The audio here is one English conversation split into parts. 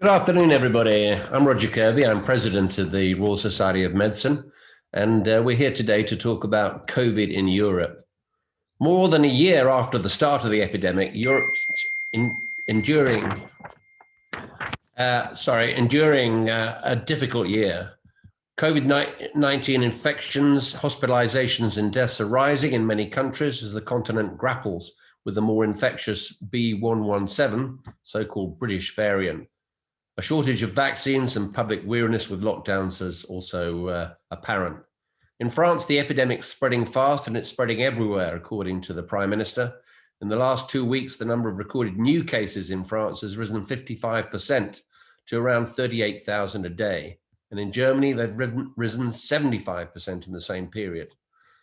Good afternoon, everybody. I'm Roger Kirby. I'm president of the Royal Society of Medicine, and we're here today to talk about COVID in Europe. More than a year after the start of the epidemic, Europe's enduring a difficult year. COVID-19 infections, hospitalizations, and deaths are rising in many countries as the continent grapples with the more infectious B.1.1.7, so-called British variant. A shortage of vaccines and public weariness with lockdowns is also apparent. In France, the epidemic's spreading fast and it's spreading everywhere, according to the Prime Minister. In the last 2 weeks, the number of recorded new cases in France has risen 55% to around 38,000 a day. And in Germany, they've risen 75% in the same period.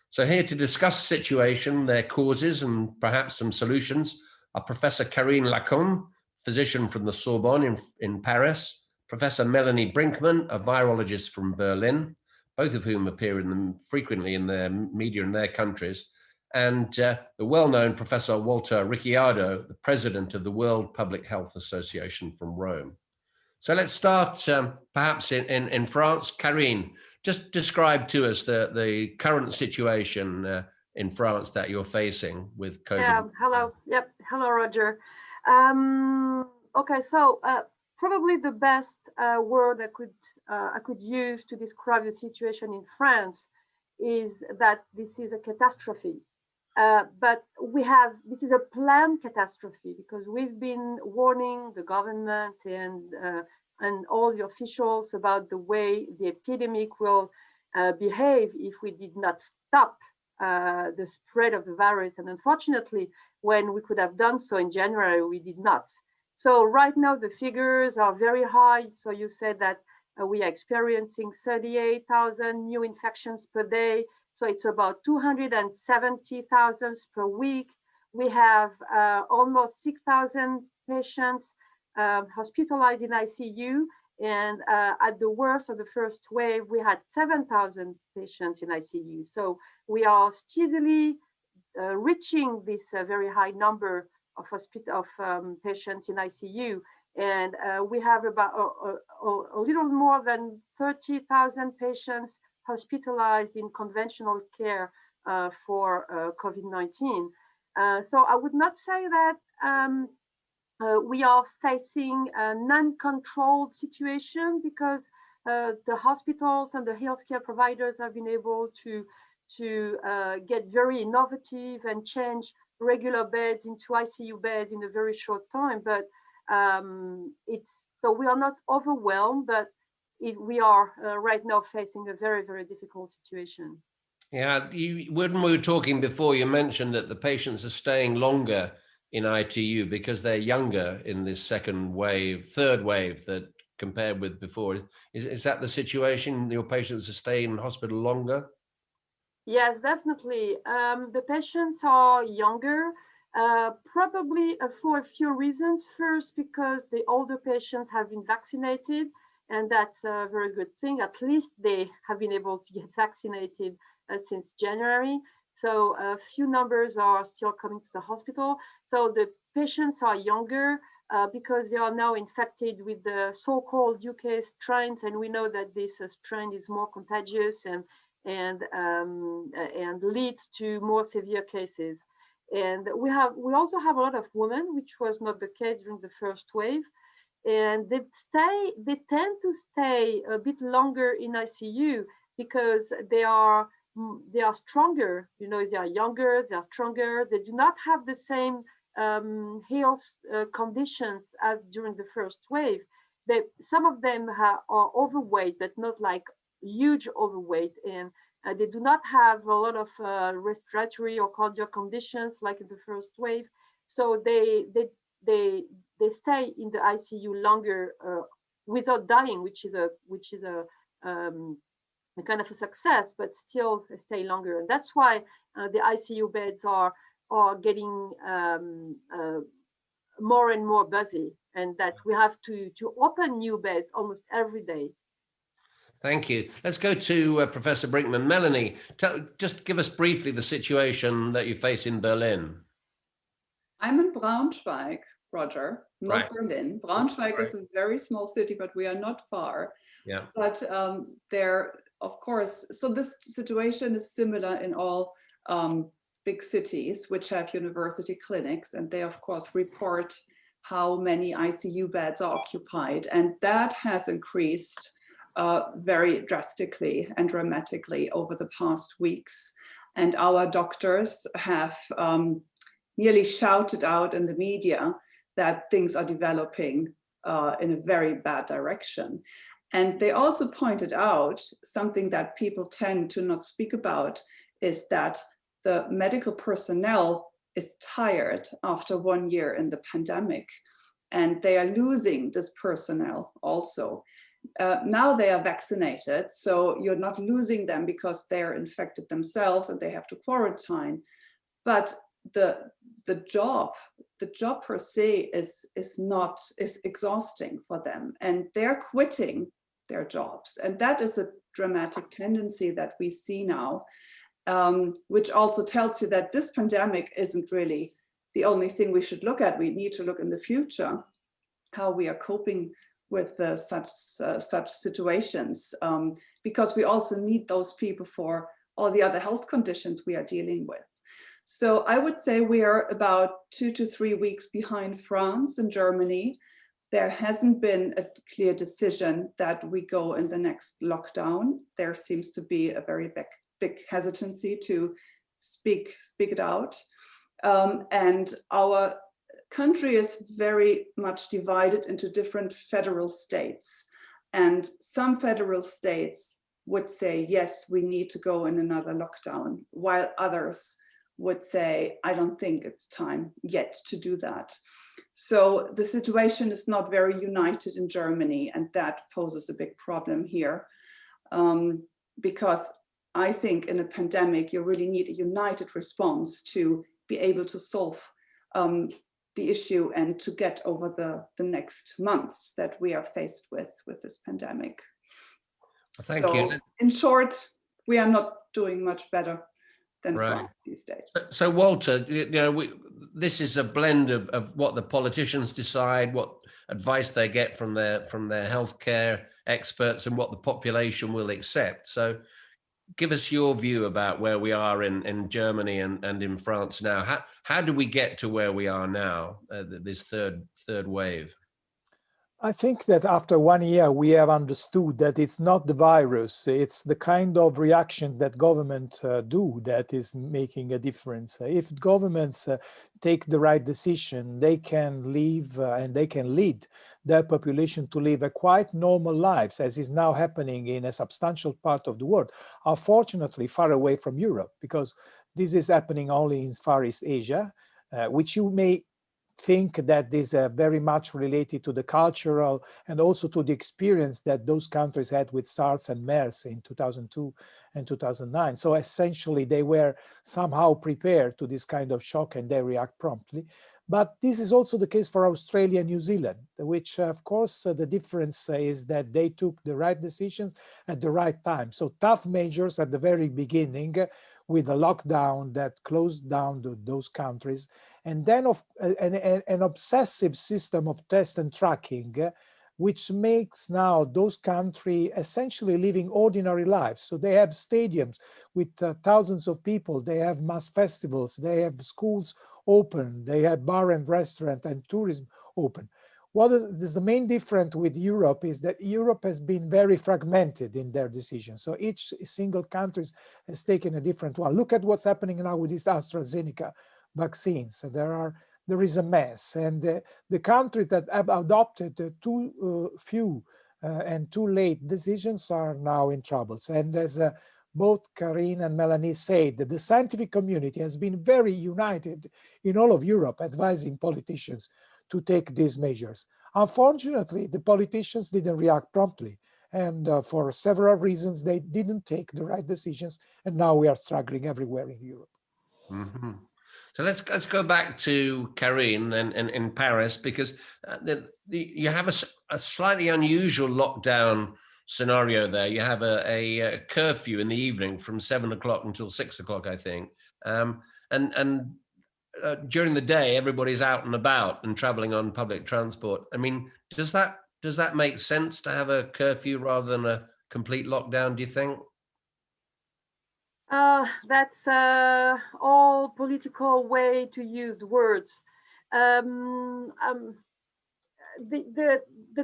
So here to discuss the situation, their causes, and perhaps some solutions are Professor Karine Lacombe, physician from the Sorbonne in Paris, Professor Melanie Brinkmann, a virologist from Berlin, both of whom appear frequently in their media in their countries, and the well-known Professor Walter Ricciardi, the president of the World Public Health Association from Rome. So let's start perhaps in France. Karine, just describe to us the current situation in France that you're facing with COVID. Yeah, hello. Yep. Hello, Roger. Okay, so probably the best word I could use to describe the situation in France is that this is a catastrophe. But this is a planned catastrophe because we've been warning the government and all the officials about the way the epidemic will behave if we did not stop the spread of the virus. And unfortunately, when we could have done so in January, we did not. So right now, the figures are very high. So you said that we are experiencing 38,000 new infections per day. So it's about 270,000 per week. We have almost 6,000 patients hospitalized in ICU. And at the worst of the first wave, we had 7,000 patients in ICU. So we are steadily reaching this very high number of patients in ICU. And we have about a little more than 30,000 patients hospitalized in conventional care for COVID-19. So I would not say that we are facing a non-controlled situation because the hospitals and the healthcare providers have been able to get very innovative and change regular beds into ICU beds in a very short time. But so we are not overwhelmed, but we are right now facing a very, very difficult situation. Yeah, when we were talking before, you mentioned that the patients are staying longer in ITU because they're younger in this third wave that compared with before. Is that the situation? Your patients are staying in hospital longer? Yes, definitely. The patients are younger, probably for a few reasons. First, because the older patients have been vaccinated, and that's a very good thing. At least they have been able to get vaccinated since January. So a few numbers are still coming to the hospital. So the patients are younger because they are now infected with the so-called UK strains, and we know that this strain is more contagious and leads to more severe cases. And we also have a lot of women, which was not the case during the first wave, and they tend to stay a bit longer in ICU because they are stronger. You know, they are younger, they are stronger. They do not have the same health conditions as during the first wave. Some of them are overweight, but not like huge overweight, and they do not have a lot of respiratory or cardiac conditions like in the first wave. So they stay in the ICU longer without dying, which is a kind of a success, but still stay longer. And that's why the ICU beds are getting more and more busy, and that we have to open new beds almost every day. Thank you. Let's go to Professor Brinkmann. Melanie, just give us briefly the situation that you face in Berlin. I'm in Braunschweig, Roger, not Right. Berlin. Braunschweig Right. is a very small city, but we are not far. Yeah. But there, of course, so this situation is similar in all big cities which have university clinics, and they of course report how many ICU beds are occupied, and that has increased very drastically and dramatically over the past weeks. And our doctors have nearly shouted out in the media that things are developing in a very bad direction. And they also pointed out something that people tend to not speak about, is that the medical personnel is tired after 1 year in the pandemic, and they are losing this personnel also. Now they are vaccinated, so you're not losing them because they're infected themselves and they have to quarantine. But the job per se is exhausting for them, and they're quitting their jobs. And that is a dramatic tendency that we see now, which also tells you that this pandemic isn't really the only thing we should look at. We need to look in the future, how we are coping with such situations, because we also need those people for all the other health conditions we are dealing with. So I would say we are about 2 to 3 weeks behind France and Germany. There hasn't been a clear decision that we go in the next lockdown. There seems to be a very big hesitancy to speak it out. And our country is very much divided into different federal states. And some federal states would say, yes, we need to go in another lockdown, while others would say, I don't think it's time yet to do that. So the situation is not very united in Germany, and that poses a big problem here. Because I think in a pandemic, you really need a united response to be able to solve the issue and to get over the next months that we are faced with this pandemic. Thank you. In short, we are not doing much better than Right. France these days. So Walter, this is a blend of what the politicians decide, what advice they get from their healthcare experts, and what the population will accept. So give us your view about where we are in Germany and in France now. How do we get to where we are now, this third wave? I think that after 1 year, we have understood that it's not the virus, it's the kind of reaction that government do that is making a difference. If governments take the right decision, they can live and they can lead their population to live a quite normal lives, as is now happening in a substantial part of the world, unfortunately far away from Europe, because this is happening only in Far East Asia, which you may think that is very much related to the cultural and also to the experience that those countries had with SARS and MERS in 2002 and 2009. So essentially they were somehow prepared to this kind of shock and they react promptly. But this is also the case for Australia and New Zealand, which of course the difference is that they took the right decisions at the right time. So tough measures at the very beginning with a lockdown that closed down those countries, and then an obsessive system of test and tracking, which makes now those countries essentially living ordinary lives. So they have stadiums with thousands of people, they have mass festivals, they have schools open, they have bar and restaurant and tourism open. What is the main difference with Europe is that Europe has been very fragmented in their decisions. So each single country has taken a different one. Look at what's happening now with these AstraZeneca vaccines. There is a mess, and the countries that have adopted too few and too late decisions are now in trouble. And as both Karine and Melanie said, that the scientific community has been very united in all of Europe, advising politicians to take these measures. Unfortunately, the politicians didn't react promptly. And for several reasons, they didn't take the right decisions. And now we are struggling everywhere in Europe. Mm-hmm. So let's go back to Karine in Paris, because you have a slightly unusual lockdown scenario there. You have a curfew in the evening from 7 o'clock until 6 o'clock, I think. And during the day, everybody's out and about and traveling on public transport. I mean, does that make sense to have a curfew rather than a complete lockdown, do you think? That's all political way to use words. The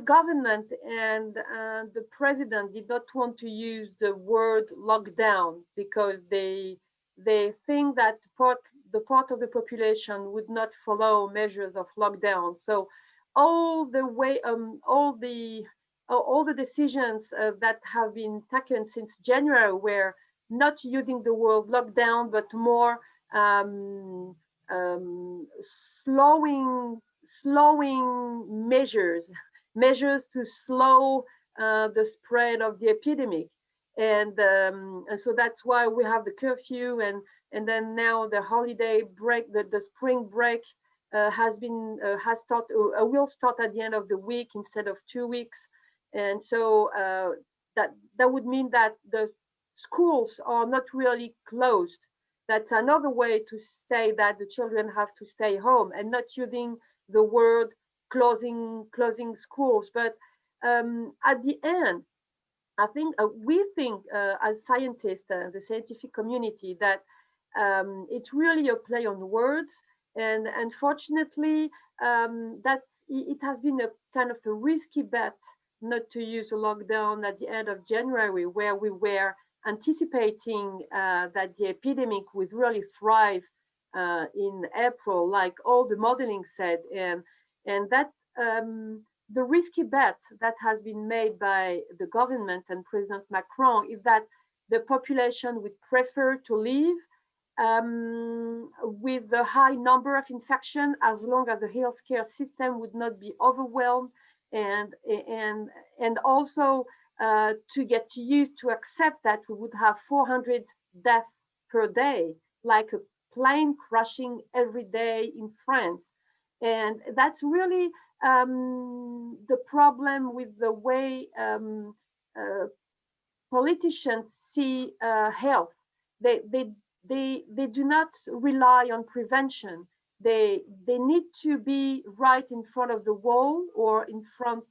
government and the president did not want to use the word lockdown because they think that the part of the population would not follow measures of lockdown. So all the decisions that have been taken since January were not using the word lockdown, but more slowing measures to slow the spread of the epidemic, and so that's why we have the curfew, and then now the holiday break, the spring break will start at the end of the week instead of 2 weeks, and so that would mean that the schools are not really closed. That's another way to say that the children have to stay home and not using the word closing schools. But at the end, I think we think as scientists, the scientific community, that it's really a play on words, and unfortunately, that it has been a kind of a risky bet not to use a lockdown at the end of January, where we were anticipating that the epidemic would really thrive in April, like all the modeling said, and that the risky bet that has been made by the government and President Macron is that the population would prefer to live with the high number of infection as long as the healthcare system would not be overwhelmed, and also to get used to accept that we would have 400 deaths per day, like a plane crashing every day in France. And that's really the problem with the way politicians see health. They do not rely on prevention. They need to be right in front of the wall or in front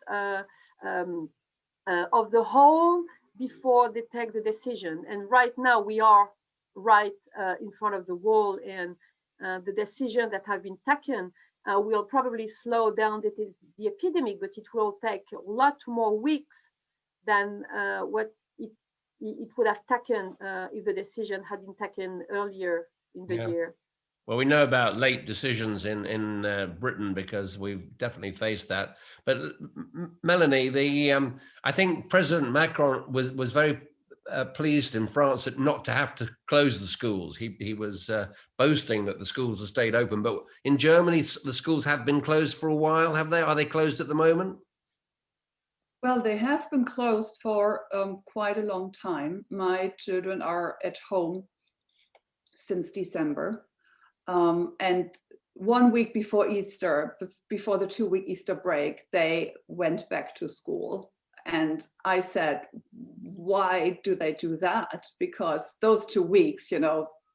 of the hole before they take the decision. And right now we are right in front of the wall, and the decision that have been taken will probably slow down the epidemic, but it will take a lot more weeks than what it would have taken if the decision had been taken earlier in the year. Well, we know about late decisions in Britain because we've definitely faced that. But Melanie, I think President Macron was very pleased in France not to have to close the schools. He was boasting that the schools have stayed open. But in Germany, the schools have been closed for a while, have they? Are they closed at the moment? Well, they have been closed for quite a long time. My children are at home since December. And 1 week before Easter, before the 2-week Easter break, they went back to school. And I said, why do they do that? Because those 2 weeks,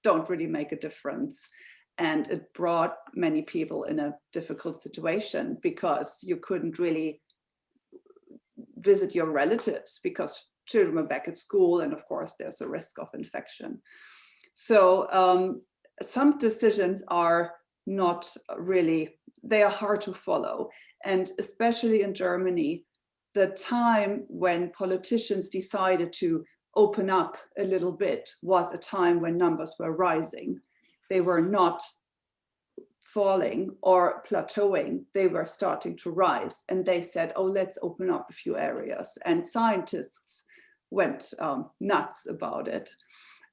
don't really make a difference. And it brought many people in a difficult situation because you couldn't really visit your relatives because children were back at school. And of course, there's a risk of infection. So some decisions are not really, they are hard to follow. And especially in Germany, the time when politicians decided to open up a little bit was a time when numbers were rising. They were not falling or plateauing, they were starting to rise. And they said, oh, let's open up a few areas. And scientists went nuts about it.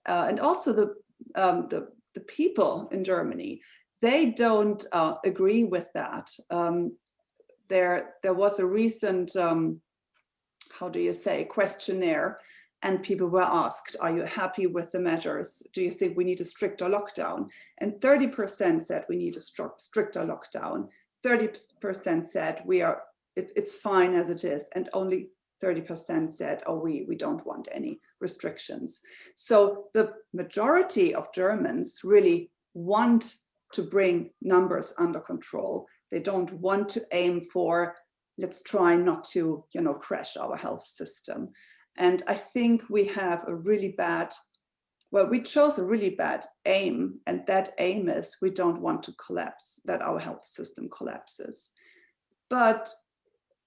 And also the people in Germany, they don't agree with that. There was a recent, questionnaire, and people were asked, are you happy with the measures? Do you think we need a stricter lockdown? And 30% said we need a stricter lockdown. 30% said it's fine as it is, and only 30% said, oh, we don't want any restrictions. So the majority of Germans really want to bring numbers under control. They don't want to aim for, let's try not to, crash our health system. And I think we have a really bad, well, we chose a really bad aim, and that aim is we don't want to collapse, that our health system collapses. But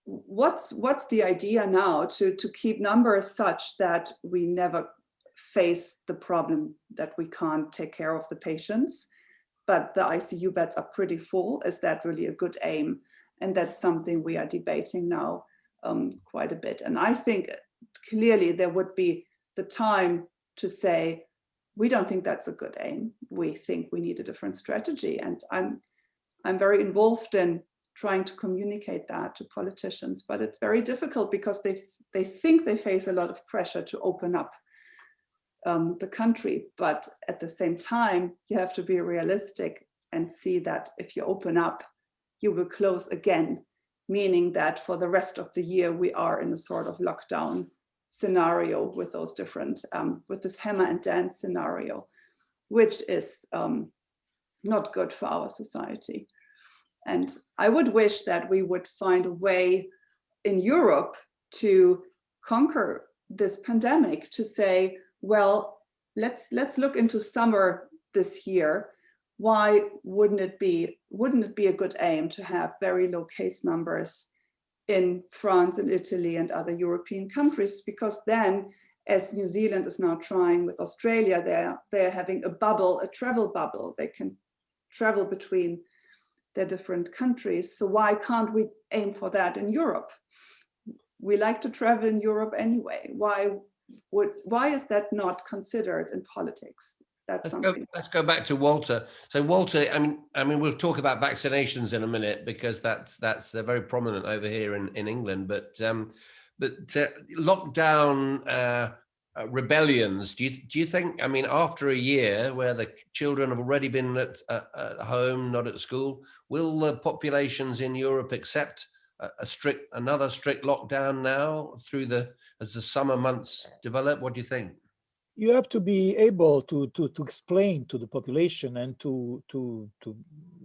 what's the idea now to keep numbers such that we never face the problem that we can't take care of the patients, but the ICU beds are pretty full? Is that really a good aim? And that's something we are debating now quite a bit. And I think clearly there would be the time to say, we don't think that's a good aim. We think we need a different strategy. And I'm very involved in trying to communicate that to politicians, but it's very difficult because they think they face a lot of pressure to open up the country. But at the same time, you have to be realistic and see that if you open up, you will close again, meaning that for the rest of the year, we are in a sort of lockdown scenario with those different, with this hammer and dance scenario, which is not good for our society. And I would wish that we would find a way in Europe to conquer this pandemic, to say, well, let's look into summer this year. Why wouldn't it be a good aim to have very low case numbers in France and Italy and other European countries? Because then, as New Zealand is now trying with Australia, they're having a bubble, a travel bubble. They can travel between their different countries. So why can't we aim for that in Europe? We like to travel in Europe anyway. Why is that not considered in politics? Let's go back to Walter. So Walter, I mean, we'll talk about vaccinations in a minute because that's very prominent over here in England. But lockdown rebellions. Do you think? I mean, after a year where the children have already been at home, not at school, will the populations in Europe accept another strict lockdown now as the summer months develop? What do you think? You have to be able to explain to the population and to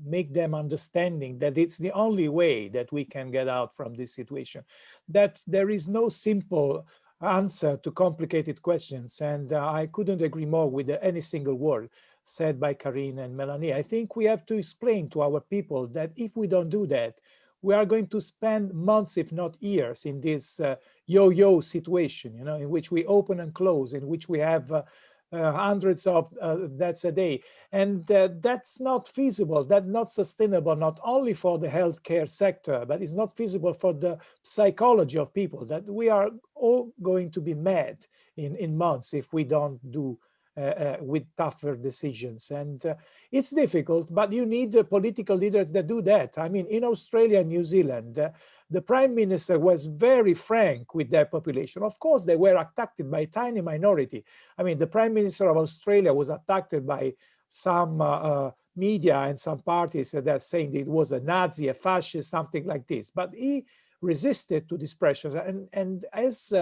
make them understanding that it's the only way that we can get out from this situation, that there is no simple answer to complicated questions. And I couldn't agree more with any single word said by Karine and Melanie. I think we have to explain to our people that if we don't do that, we are going to spend months, if not years, in this yo-yo situation, in which we open and close, in which we have hundreds of deaths a day. And that's not feasible, that's not sustainable, not only for the healthcare sector, but it's not feasible for the psychology of people, that we are all going to be mad in months if we don't do with tougher decisions. And it's difficult, but you need political leaders that do that. I mean, in Australia and New Zealand, the prime minister was very frank with their population. Of course, they were attacked by a tiny minority. I mean, the prime minister of Australia was attacked by some media and some parties that saying it was a Nazi, a fascist, something like this. But he resisted to these pressures. And as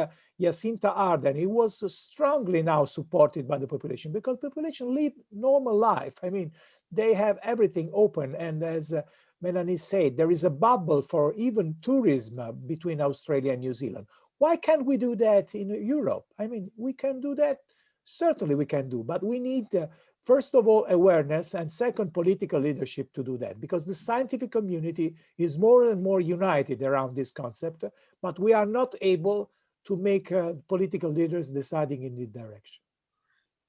Jacinta Ardern, he was strongly now supported by the population because population live normal life. I mean, they have everything open. And as Melanie said, there is a bubble for even tourism between Australia and New Zealand. Why can't we do that in Europe? I mean, we can do that. Certainly we can do, but we need first of all, awareness, and second, political leadership to do that, because the scientific community is more and more united around this concept, but we are not able to make political leaders deciding in this direction.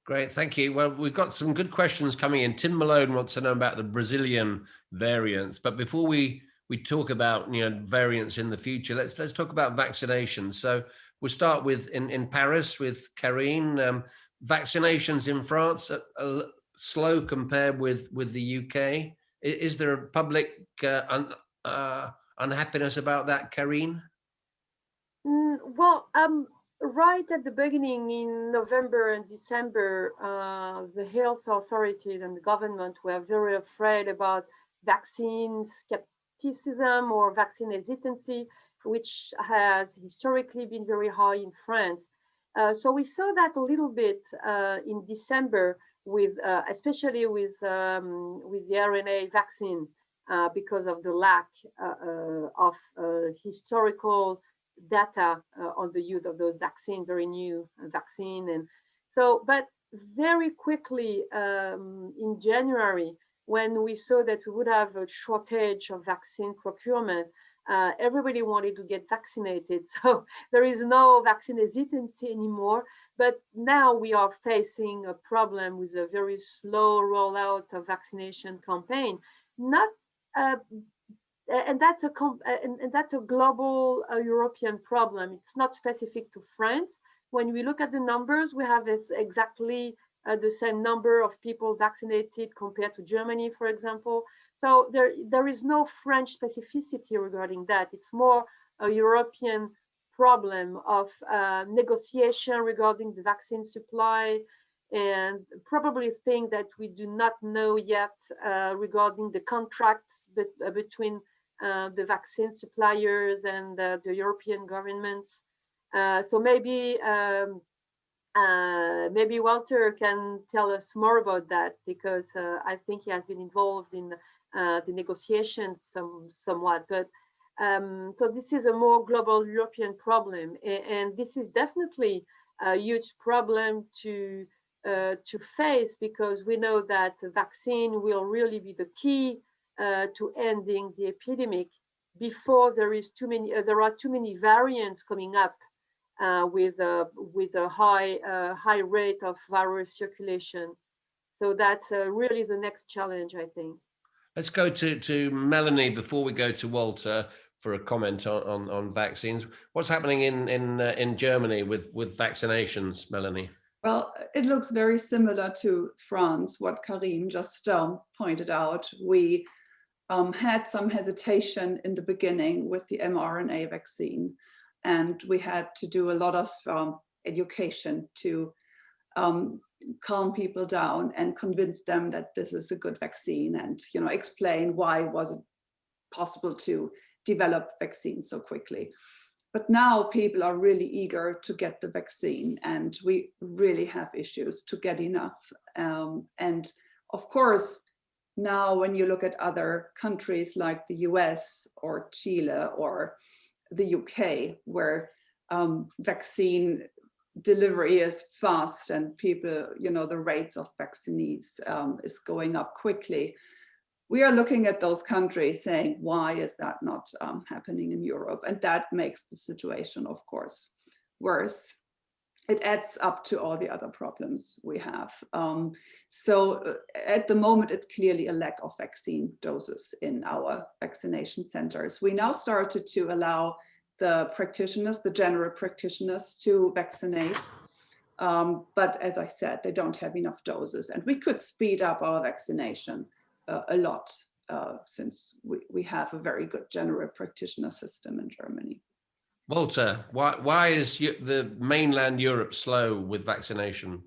Great, thank you. Well, we've got some good questions coming in. Tim Malone wants to know about the Brazilian variants, but before we talk about variants in the future, let's talk about vaccinations. So we'll start with in Paris with Karine. Vaccinations in France are slow compared with the UK. Is there a public unhappiness about that, Karine? Well, right at the beginning in November and December, the health authorities and the government were very afraid about vaccine skepticism or vaccine hesitancy, which has historically been very high in France. So we saw that a little bit in December with, especially with the RNA vaccine, because of the lack of historical data on the use of those vaccines, very new vaccine. And so, but very quickly in January, when we saw that we would have a shortage of vaccine procurement, everybody wanted to get vaccinated. So there is no vaccine hesitancy anymore. But now we are facing a problem with a very slow rollout of vaccination campaign. Not and that's a global European problem. It's not specific to France. When we look at the numbers, we have exactly the same number of people vaccinated compared to Germany, for example. So there is no French specificity regarding that. It's more a European problem of negotiation regarding the vaccine supply, and probably things that we do not know yet regarding the contracts between the vaccine suppliers and the European governments. So maybe Walter can tell us more about that, because I think he has been involved in the negotiations somewhat. But so this is a more global European problem, and this is definitely a huge problem to face, because we know that the vaccine will really be the key to ending the epidemic before there are too many variants coming up with a high rate of virus circulation. So that's really the next challenge, I think. Let's go to Melanie before we go to Walter for a comment on vaccines. What's happening in Germany with vaccinations, Melanie? Well, it looks very similar to France, what Karine just pointed out. We had some hesitation in the beginning with the mRNA vaccine, and we had to do a lot of education to calm people down and convince them that this is a good vaccine, and explain why was it possible to develop vaccines so quickly. But now people are really eager to get the vaccine, and we really have issues to get enough. And of course, now when you look at other countries like the US or Chile or the UK, where vaccine delivery is fast and people, the rates of vaccinees is going up quickly, we are looking at those countries saying, why is that not happening in Europe? And that makes the situation, of course, worse. It adds up to all the other problems we have. So at the moment, it's clearly a lack of vaccine doses in our vaccination centers. We now started to allow the practitioners, the general practitioners, to vaccinate. But as I said, they don't have enough doses, and we could speed up our vaccination a lot, since we have a very good general practitioner system in Germany. Walter, why is the mainland Europe slow with vaccination?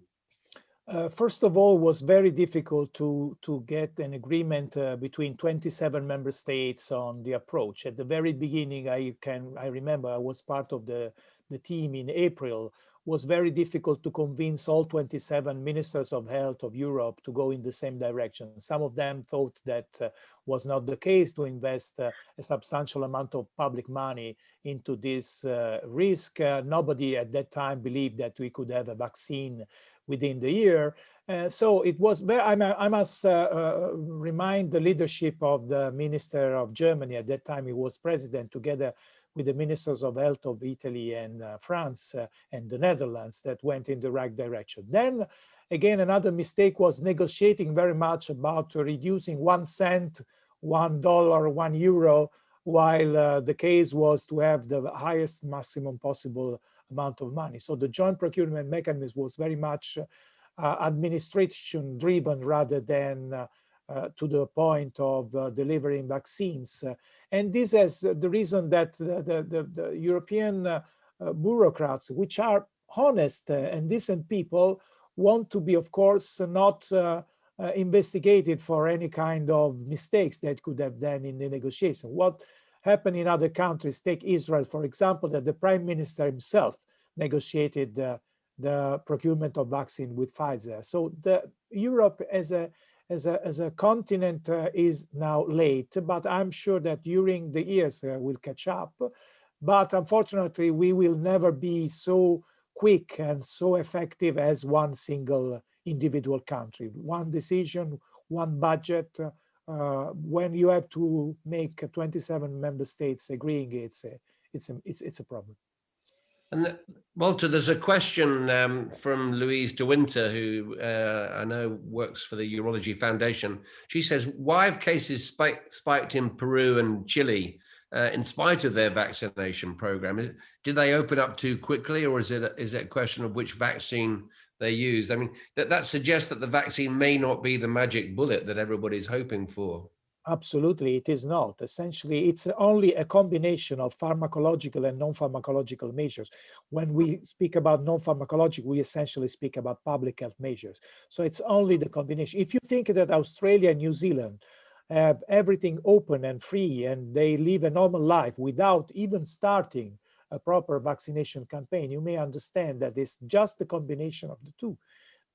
First of all, it was very difficult to get an agreement between 27 member states on the approach. At the very beginning, I remember I was part of the team in April. Was very difficult to convince all 27 ministers of health of Europe to go in the same direction. Some of them thought that was not the case, to invest a substantial amount of public money into this risk. Nobody at that time believed that we could have a vaccine within the year. So it was, I must remind the leadership of the minister of Germany at that time. He was president, together with the ministers of health of Italy and France and the Netherlands, that went in the right direction. Then again, another mistake was negotiating very much about reducing 1 cent, $1, €1, while the case was to have the highest maximum possible amount of money. So the joint procurement mechanism was very much administration driven rather than to the point of delivering vaccines. And this is the reason that the European bureaucrats, which are honest and decent people, want to be, of course, not investigated for any kind of mistakes that could have done in the negotiation. What happened in other countries, take Israel, for example, that the prime minister himself negotiated the procurement of vaccine with Pfizer. So Europe as a continent is now late, but I'm sure that during the years we'll catch up. But unfortunately, we will never be so quick and so effective as one single individual country. One decision, one budget. When you have to make 27 member states agreeing, it's a problem. And Walter, there's a question from Louise de Winter, who I know works for the Urology Foundation. She says, why have cases spiked in Peru and Chile in spite of their vaccination program? Did they open up too quickly, or is it a question of which vaccine they use? I mean, that suggests that the vaccine may not be the magic bullet that everybody's hoping for. Absolutely, it is not. Essentially, it's only a combination of pharmacological and non-pharmacological measures. When we speak about non-pharmacological, we essentially speak about public health measures. So it's only the combination. If you think that Australia and New Zealand have everything open and free, and they live a normal life without even starting a proper vaccination campaign, you may understand that it's just the combination of the two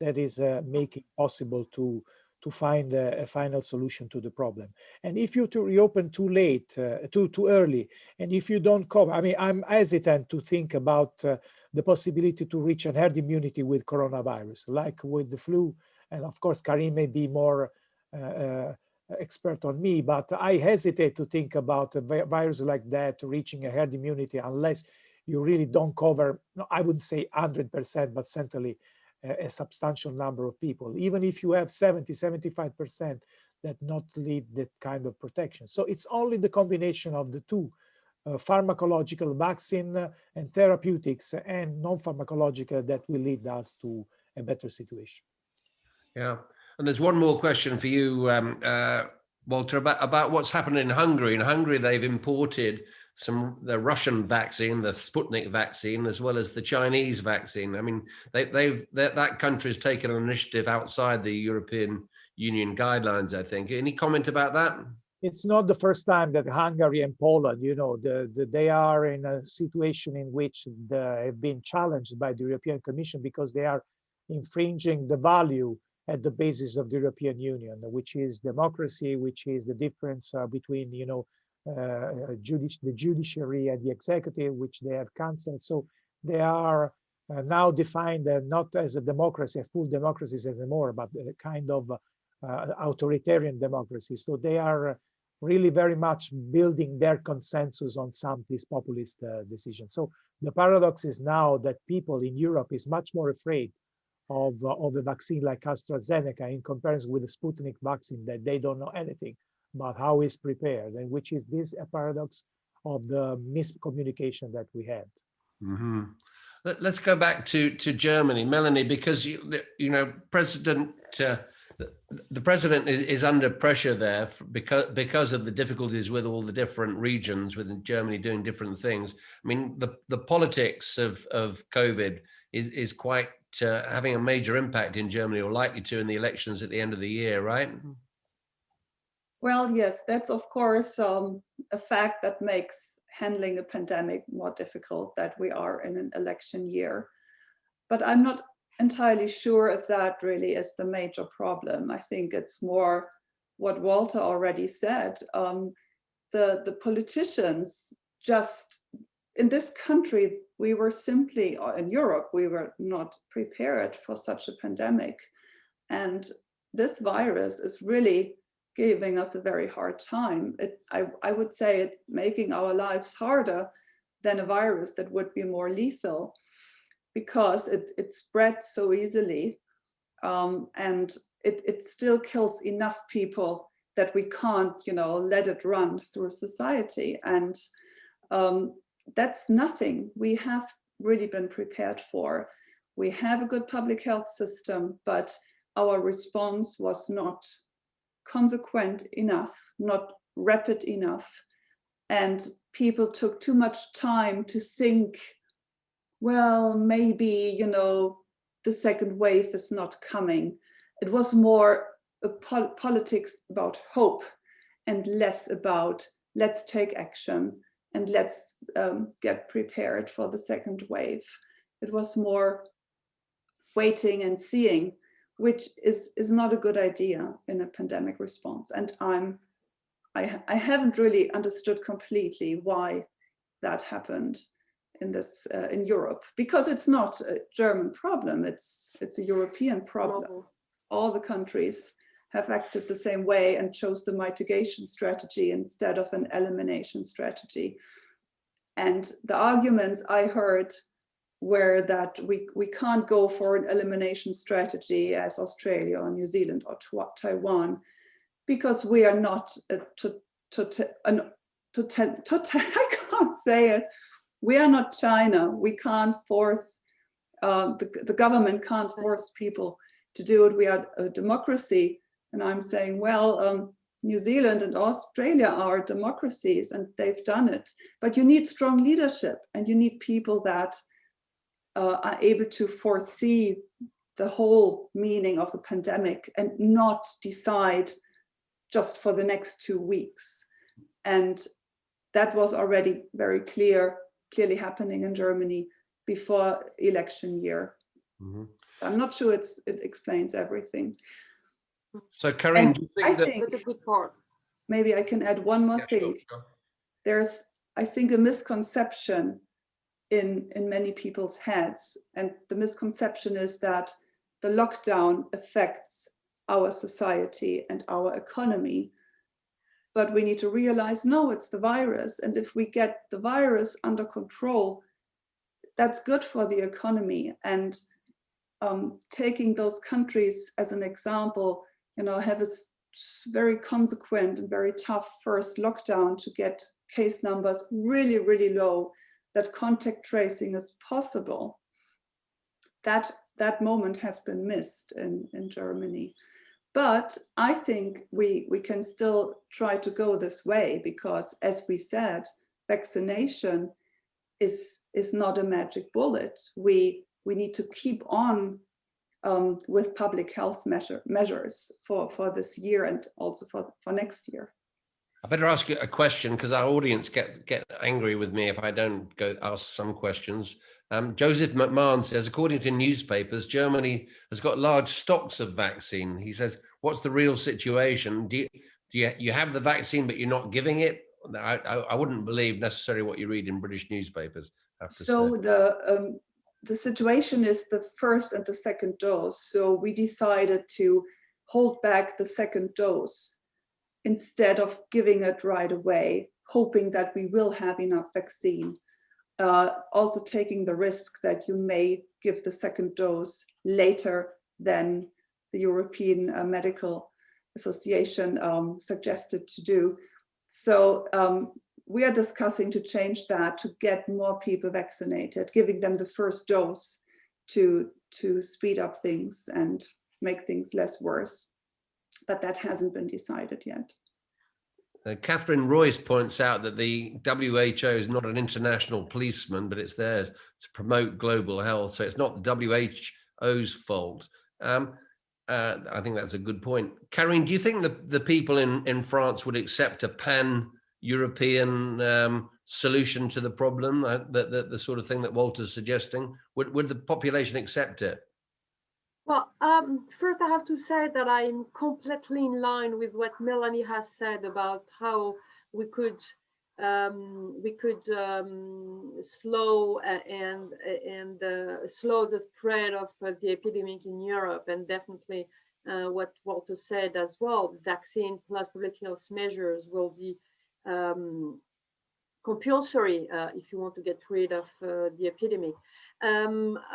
that is making possible to find a final solution to the problem. And if you reopen too late, too early, and if you don't cover, I mean, I'm hesitant to think about the possibility to reach an herd immunity with coronavirus, like with the flu. And of course, Karine may be more expert on me, but I hesitate to think about a virus like that reaching a herd immunity unless you really don't cover, no, I wouldn't say 100%, but certainly a substantial number of people, even if you have 70-75% that not lead that kind of protection. So it's only the combination of the two, pharmacological vaccine and therapeutics and non-pharmacological, that will lead us to a better situation. Yeah. And there's one more question for you, Walter, about what's happened in Hungary. In Hungary, they've imported the Russian vaccine, the Sputnik vaccine, as well as the Chinese vaccine. I mean, that country's taken an initiative outside the European Union guidelines, I think. Any comment about that? It's not the first time that Hungary and Poland, you know, they are in a situation in which they have been challenged by the European Commission because they are infringing the value at the basis of the European Union, which is democracy, which is the difference between, you know, the judiciary and the executive, which they have cancelled. So they are now defined not as a democracy, a full democracy anymore, but a kind of authoritarian democracy. So they are really very much building their consensus on some these populist decisions. So the paradox is now that people in Europe is much more afraid of a vaccine like AstraZeneca in comparison with the Sputnik vaccine, that they don't know anything about how it's prepared, and which is this a paradox of the miscommunication that we had. Mm-hmm. Let's go back to Germany, Melanie, because you know the president is under pressure there because of the difficulties with all the different regions within Germany doing different things. I mean, the politics of COVID is quite having a major impact in Germany, or likely to in the elections at the end of the year, right? Well, yes, that's of course a fact that makes handling a pandemic more difficult, that we are in an election year. But I'm not entirely sure if that really is the major problem. I think it's more what Walter already said. The politicians just, in this country, we were simply, or in Europe, we were not prepared for such a pandemic. And this virus is really giving us a very hard time. I would say it's making our lives harder than a virus that would be more lethal, because it spreads so easily, and it still kills enough people that we can't, you know, let it run through society. And that's nothing we have really been prepared for. We have a good public health system, but our response was not consequent enough, not rapid enough. And people took too much time to think, well, maybe, you know, the second wave is not coming. It was more a politics about hope and less about let's take action and let's get prepared for the second wave. It was more waiting and seeing, which is not a good idea in a pandemic response. And I haven't really understood completely why that happened in Europe, because it's not a German problem, it's a European problem. All the countries have acted the same way and chose the mitigation strategy instead of an elimination strategy. And the arguments I heard were that we can't go for an elimination strategy as Australia or New Zealand or Taiwan, because we are not I can't say it. We are not China. We can't force, the government can't force people to do it. We are a democracy. And I'm saying, well, New Zealand and Australia are democracies and they've done it. But you need strong leadership, and you need people that are able to foresee the whole meaning of a pandemic and not decide just for the next 2 weeks. And that was already very clearly happening in Germany before election year. Mm-hmm. So I'm not sure it explains everything. So Karine, do you think that's a good part. Maybe I can add one more thing. Sure. There's, I think, a misconception in many people's heads. And the misconception is that the lockdown affects our society and our economy. But we need to realize, no, it's the virus. And if we get the virus under control, that's good for the economy. And taking those countries as an example, have a very consequent and very tough first lockdown to get case numbers really, really low, that contact tracing is possible. That moment has been missed in Germany. But I think we can still try to go this way, because, as we said, vaccination is not a magic bullet. We need to keep on with public health measures for this year and also for next year. I better ask you a question, because our audience get angry with me if I don't go ask some questions. Joseph McMahon says, according to newspapers, Germany has got large stocks of vaccine. He says, what's the real situation? Do you have the vaccine, but you're not giving it? I wouldn't believe necessarily what you read in British newspapers. So the situation is the first and the second dose. So we decided to hold back the second dose instead of giving it right away, hoping that we will have enough vaccine. Also taking the risk that you may give the second dose later than the European Medical Association suggested to do. So we are discussing to change that, to get more people vaccinated, giving them the first dose to speed up things and make things less worse. But that hasn't been decided yet. Catherine Royce points out that the WHO is not an international policeman, but it's there to promote global health. So it's not the WHO's fault. I think that's a good point. Karine, do you think the people in France would accept a pan-European solution to the problem, the sort of thing that Walter's suggesting? Would the population accept it? Well, first I have to say that I'm completely in line with what Melanie has said about how we could slow slow the spread of the epidemic in Europe, and definitely what Walter said as well, vaccine plus public health measures will be compulsory if you want to get rid of the epidemic.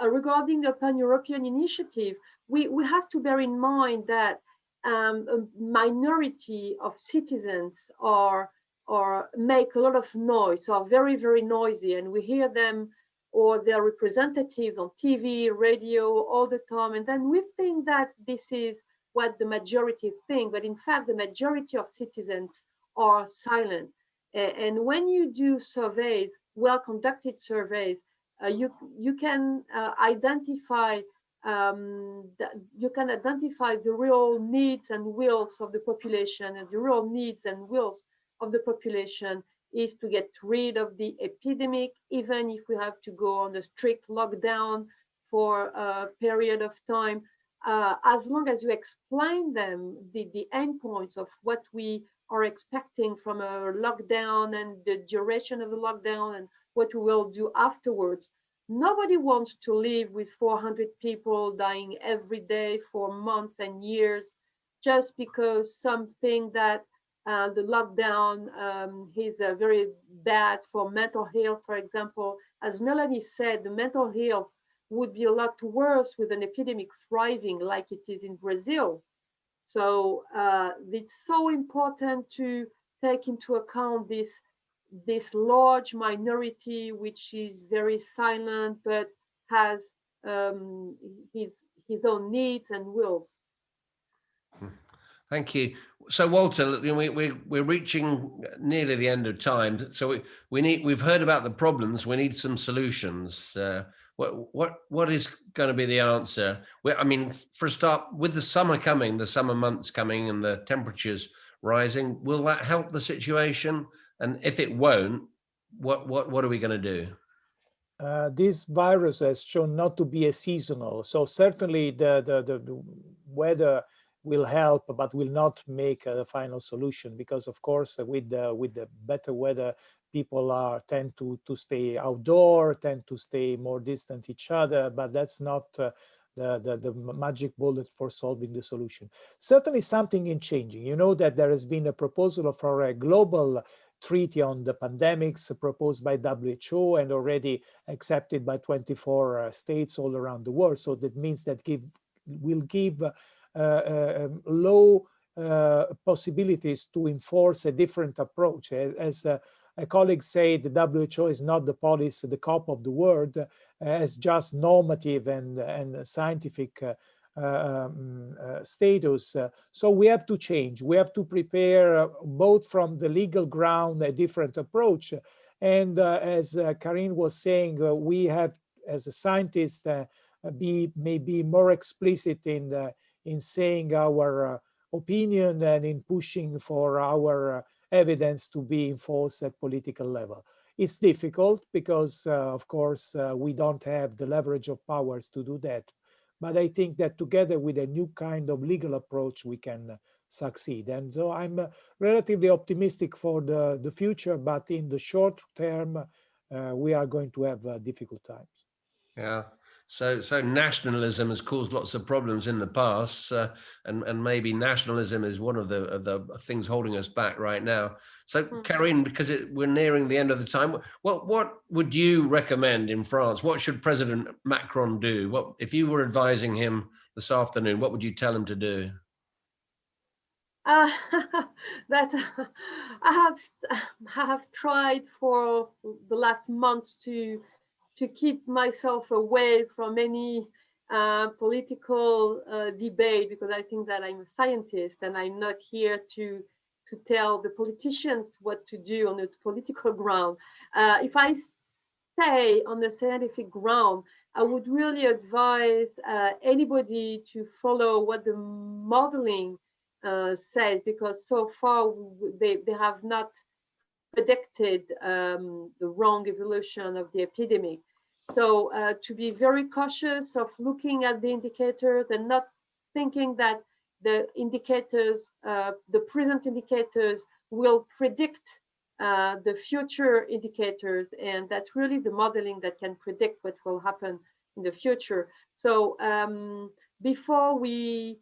Regarding the pan-European initiative, we have to bear in mind that a minority of citizens make a lot of noise, are very, very noisy, and we hear them or their representatives on TV, radio all the time, and then we think that this is what the majority think, but in fact the majority of citizens are silent. And when you do surveys, well-conducted surveys, you can identify the real needs and wills of the population, and the real needs and wills of the population is to get rid of the epidemic, even if we have to go on a strict lockdown for a period of time, as long as you explain them the endpoints of what we are expecting from a lockdown and the duration of the lockdown and what we will do afterwards. Nobody wants to live with 400 people dying every day for months and years just because something that the lockdown is very bad for mental health, for example. As Melanie said, the mental health would be a lot worse with an epidemic thriving like it is in Brazil. So it's so important to take into account this large minority, which is very silent, but has his own needs and wills. Thank you. So, Walter, we're reaching nearly the end of time. So we've heard about the problems. We need some solutions. What is going to be the answer? I mean, for a start, with the summer coming, the summer months coming, and the temperatures rising, will that help the situation? And if it won't, what are we going to do? This virus has shown not to be a seasonal. So certainly the weather will help, but will not make a final solution, because of course with the better weather, people tend to stay outdoor, tend to stay more distant each other, but that's not the magic bullet for solving the solution. Certainly something in changing. You know that there has been a proposal for a global treaty on the pandemics proposed by WHO and already accepted by 24 states all around the world. So that means that will give low possibilities to enforce a different approach. As a colleague said, the WHO is not the police, the cop of the world, as just normative and scientific status. So we have to change. We have to prepare both from the legal ground a different approach. And as Karine was saying, we have, as a scientist, maybe more explicit in saying our opinion and in pushing for our evidence to be enforced at political level. It's difficult because, of course, we don't have the leverage of powers to do that. But I think that together with a new kind of legal approach, we can succeed. And so I'm relatively optimistic for the future, but in the short term, we are going to have difficult times. Yeah. So nationalism has caused lots of problems in the past, and maybe nationalism is one of the things holding us back right now. So, Karine, because we're nearing the end of the time, what would you recommend in France? What should President Macron do? If you were advising him this afternoon, what would you tell him to do? That I have tried for the last months to keep myself away from any political debate, because I think that I'm a scientist and I'm not here to tell the politicians what to do on the political ground. If I stay on the scientific ground, I would really advise anybody to follow what the modeling says, because so far they have not predicted the wrong evolution of the epidemic. So to be very cautious of looking at the indicators and not thinking that the indicators, the present indicators will predict the future indicators, and that's really the modeling that can predict what will happen in the future. So before we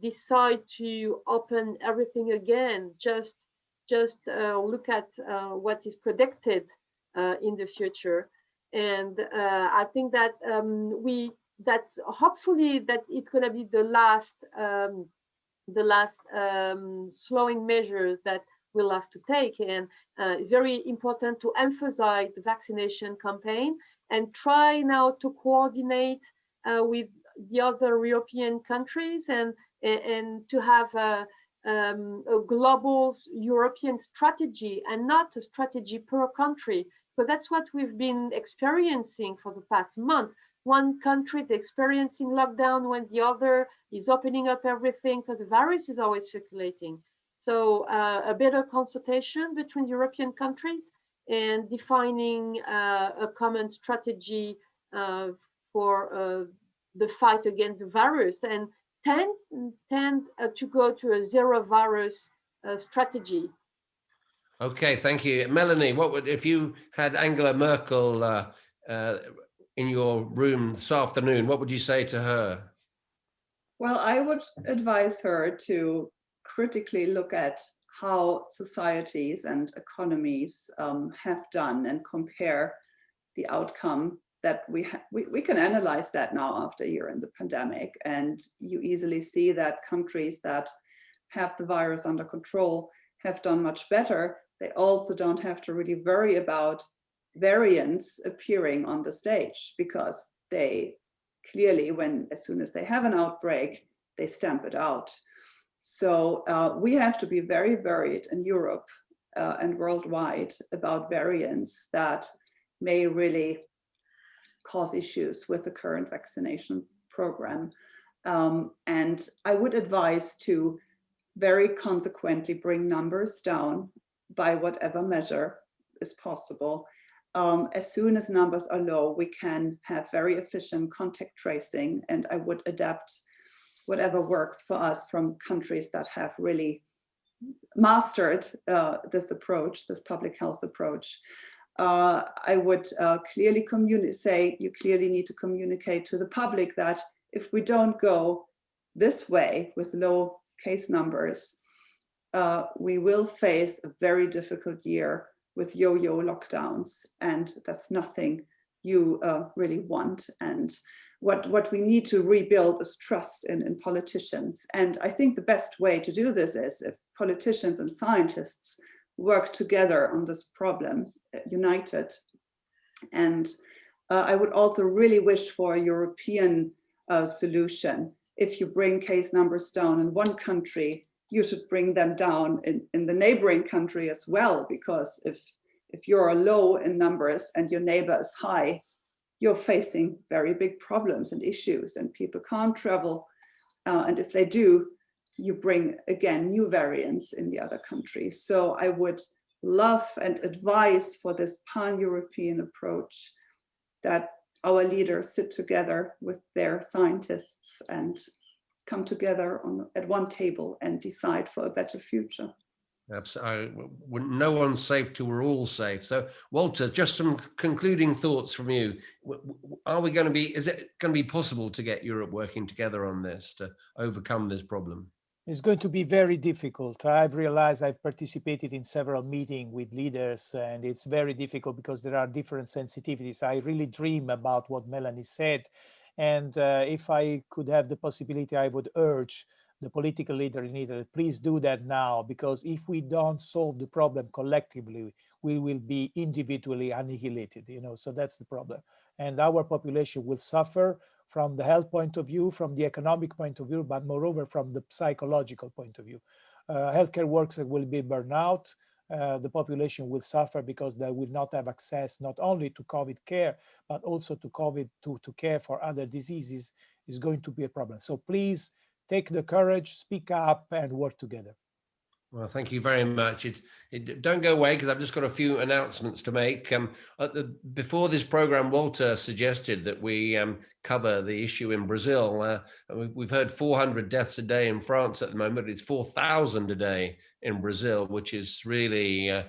decide to open everything again, just look at what is predicted in the future, and I think that that's hopefully that it's going to be the last slowing measures that we'll have to take, and very important to emphasize the vaccination campaign and try now to coordinate with the other European countries and to have a global European strategy and not a strategy per country, because that's what we've been experiencing for the past month. One country is experiencing lockdown when the other is opening up everything, so the virus is always circulating. So a better consultation between European countries and defining a common strategy for the fight against the virus, and tend to go to a zero virus strategy. Okay, thank you. Melanie, what would, if you had Angela Merkel in your room this afternoon, what would you say to her? Well, I would advise her to critically look at how societies and economies have done and compare the outcome that we can analyze that now after a year in the pandemic. And you easily see that countries that have the virus under control have done much better. They also don't have to really worry about variants appearing on the stage, because they clearly, as soon as they have an outbreak, they stamp it out. So we have to be very worried in Europe and worldwide about variants that may really cause issues with the current vaccination program. And I would advise to very consequently bring numbers down by whatever measure is possible. As soon as numbers are low, we can have very efficient contact tracing, and I would adapt whatever works for us from countries that have really mastered this approach, this public health approach. I would clearly say you clearly need to communicate to the public that if we don't go this way with low case numbers, we will face a very difficult year with yo-yo lockdowns, and that's nothing you really want. And what we need to rebuild is trust in politicians. And I think the best way to do this is if politicians and scientists work together on this problem, united. And I would also really wish for a European solution. If you bring case numbers down in one country, you should bring them down in the neighboring country as well, because if you're low in numbers and your neighbor is high, you're facing very big problems and issues, and people can't travel. And if they do, you bring, again, new variants in the other countries. So I would love and advise for this pan-European approach that our leaders sit together with their scientists and come together at one table and decide for a better future. Absolutely. No one's safe till we're all safe. So, Walter, just some concluding thoughts from you. Is it going to be possible to get Europe working together on this to overcome this problem? It's going to be very difficult. I've realized I've participated in several meetings with leaders, and it's very difficult because there are different sensitivities. I really dream about what Melanie said. And if I could have the possibility, I would urge the political leader in Italy, please do that now, because if we don't solve the problem collectively, we will be individually annihilated, so that's the problem. And our population will suffer from the health point of view, from the economic point of view, but moreover from the psychological point of view. Healthcare workers will be burned out. The population will suffer because they will not have access not only to COVID care, but also to COVID to care for other diseases is going to be a problem. So please take the courage, speak up, and work together. Well, thank you very much. Don't go away, because I've just got a few announcements to make. Before this program, Walter suggested that we cover the issue in Brazil. We've heard 400 deaths a day in France at the moment. It's 4,000 a day in Brazil, which is really an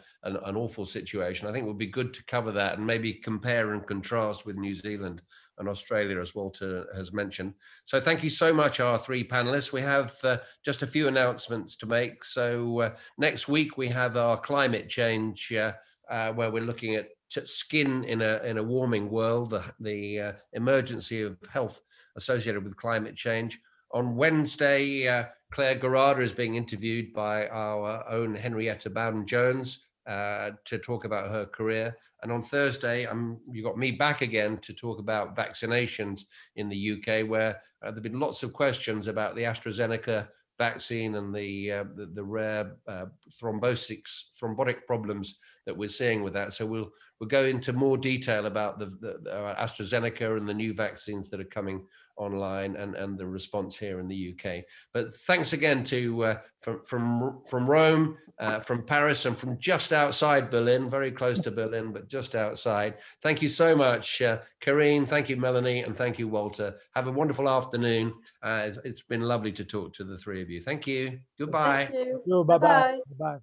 awful situation. I think it would be good to cover that and maybe compare and contrast with New Zealand and Australia, as Walter has mentioned. So thank you so much, our three panelists. We have just a few announcements to make. So next week we have our climate change, where we're looking at skin in a warming world, the emergency of health associated with climate change. On Wednesday, Claire Garada is being interviewed by our own Henrietta Bowden-Jones to talk about her career. And on Thursday, you got me back again to talk about vaccinations in the UK, where there have been lots of questions about the AstraZeneca vaccine and the rare thrombotic problems that we're seeing with that. So we'll go into more detail about the AstraZeneca and the new vaccines that are coming online and the response here in the UK. But thanks again to from Rome, from Paris, and from just outside Berlin, very close to Berlin, but just outside. Thank you so much, Karine. Thank you, Melanie, and thank you, Walter. Have a wonderful afternoon. It's been lovely to talk to the three of you. Thank you. Goodbye. Thank you. Bye-bye. Bye-bye. Bye.